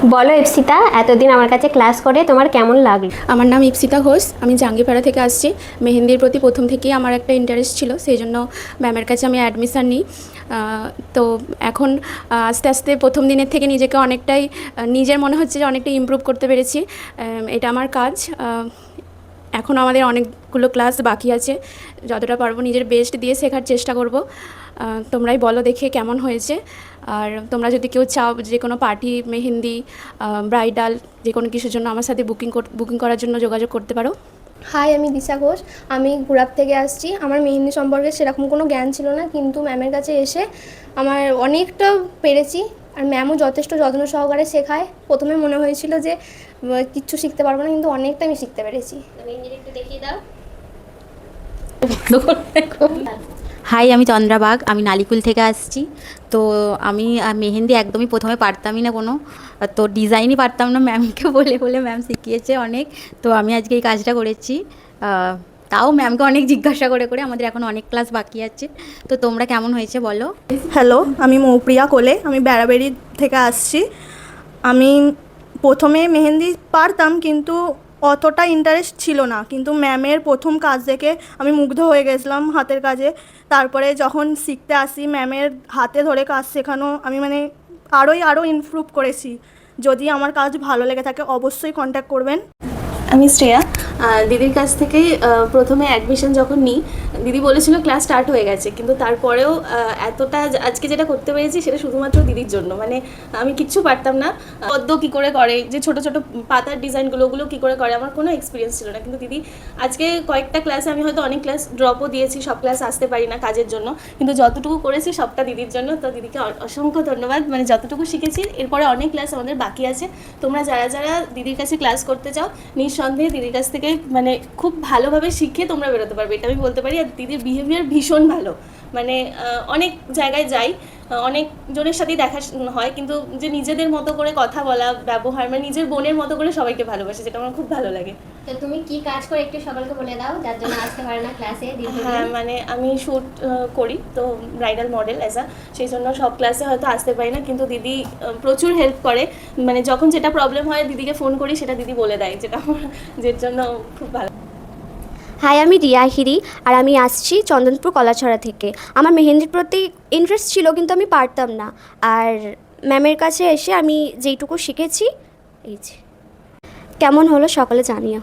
বলো ইপসিতা, এতদিন আমার কাছে ক্লাস করে তোমার কেমন লাগলো? আমার নাম ইপসিতা ঘোষ, আমি জাঙ্গিপাড়া থেকে আসছি। মেহেন্দির প্রতি প্রথম থেকেই আমার একটা ইন্টারেস্ট ছিল, সেই জন্য ম্যামের কাছে আমি অ্যাডমিশান নিই। তো এখন আস্তে আস্তে প্রথম দিনের থেকে নিজেকে অনেকটাই নিজের মনে হচ্ছে যে অনেকটাই ইমপ্রুভ করতে পেরেছি। এটা আমার কাজ। এখন আমাদের অনেকগুলো ক্লাস বাকি আছে, যতটা পারবো নিজের বেস্ট দিয়ে শেখার চেষ্টা করব। তোমরাই বলো দেখে কেমন হয়েছে। আর তোমরা যদি কেউ চাও যে কোনো পার্টি, মেহেন্দি, ব্রাইডাল যে কোনো কিছুর জন্য আমার সাথে বুকিং করার জন্য যোগাযোগ করতে পারো। হাই, আমি দিশা ঘোষ। আমি গুড়াব থেকে আসছি। আমার মেহেন্দি সম্পর্কে সেরকম কোনো জ্ঞান ছিল না, কিন্তু ম্যামের কাছে এসে আমার অনেকটা পেরেছি। আর ম্যামও যথেষ্ট যত্ন সহকারে শেখায়। প্রথমে মনে হয়েছিল যে কিচ্ছু শিখতে পারবো না, কিন্তু অনেকটা আমি শিখতে পেরেছি। একটু দেখিয়ে দাও। হাই, আমি চন্দ্রা বাগ, আমি নালিকুল থেকে আসছি। তো আমি মেহেন্দি একদমই প্রথমে পারতামই না কোনো, তো ডিজাইনই পারতাম না, ম্যামকে বলে বলে ম্যাম শিখিয়েছে অনেক। তো আমি আজকে এই কাজটা করেছি, তাও ম্যামকে অনেক জিজ্ঞাসা করে করে। আমাদের এখন অনেক ক্লাস বাকি আছে। তো তোমরা কেমন হয়েছে বলো। হ্যালো, আমি মৌপ্রিয়া কোলে, আমি বেড়াবেড়ি থেকে আসছি। আমি প্রথমে মেহেন্দি পারতাম, কিন্তু অতটা ইন্টারেস্ট ছিল না, কিন্তু ম্যামের প্রথম কাজ দেখে আমি মুগ্ধ হয়ে গেছিলাম হাতের কাজে। তারপরে যখন শিখতে আসি, ম্যামের হাতে ধরে কাজ শেখানো, আমি মানে আরও ইমপ্রুভ করেছি। যদি আমার কাজ ভালো লেগে থাকে অবশ্যই কন্ট্যাক্ট করবেন। আমি শ্রেয়া, দিদির কাছ থেকেই প্রথমে অ্যাডমিশন যখন নিই, দিদি বলেছিল ক্লাস স্টার্ট হয়ে গেছে, কিন্তু তারপরেও এতটা আজকে যেটা করতে পেরেছি সেটা শুধুমাত্র দিদির জন্য। মানে আমি কিচ্ছু পারতাম না, পদ্ম কী করে করে, যে ছোটো ছোটো পাতার ডিজাইনগুলো ওগুলো কী করে করে, আমার কোনো এক্সপিরিয়েন্স ছিল না। কিন্তু দিদি আজকে কয়েকটা ক্লাসে, আমি হয়তো অনেক ক্লাস ড্রপও দিয়েছি, সব ক্লাস আসতে পারি না কাজের জন্য, কিন্তু যতটুকু করেছি সবটা দিদির জন্য। তো দিদিকে অসংখ্য ধন্যবাদ। মানে যতটুকু শিখেছি, এরপরে অনেক ক্লাস আমাদের বাকি আছে। তোমরা যারা যারা দিদির কাছে ক্লাস করতে চাও, নিঃসন্দেহে দিদির কাছ থেকে মানে খুব ভালোভাবে শিখে তোমরা বেরোতে পারবে, এটা আমি বলতে পারি। আর দিদির বিহেভিয়ার ভীষণ ভালো। মানে অনেক জায়গায় যাই, অনেক জনের সাথেই দেখা হয়, কিন্তু যে নিজেদের মতো করে কথা বলা, ব্যবহার, মানে নিজের বোনের মতো করে সবাইকে ভালোবাসে, যেটা আমার খুব ভালো লাগে। তো তুমি কি কাজ করে একটু সকলকে বলে দাও, যার জন্য আসতে পারে না ক্লাসে। হ্যাঁ, মানে আমি শ্যুট করি, তো ব্রাইডাল মডেল সেই জন্য সব ক্লাসে হয়তো আসতে পারি না, কিন্তু দিদি প্রচুর হেল্প করে। মানে যখন যেটা প্রবলেম হয় দিদিকে ফোন করি, সেটা দিদি বলে দেয়, যেটা আমার যের জন্য খুব ভালো। হাই, আমি রিয়া হিরি, আর আমি আসছি চন্দনপুর কলাছড়া থেকে। আমার মেহেন্দির প্রতি ইন্টারেস্ট ছিল, কিন্তু আমি পারতাম না। আর ম্যামের কাছে এসে আমি যেইটুকু শিখেছি, এই যে কেমন হলো সকলে জানিও।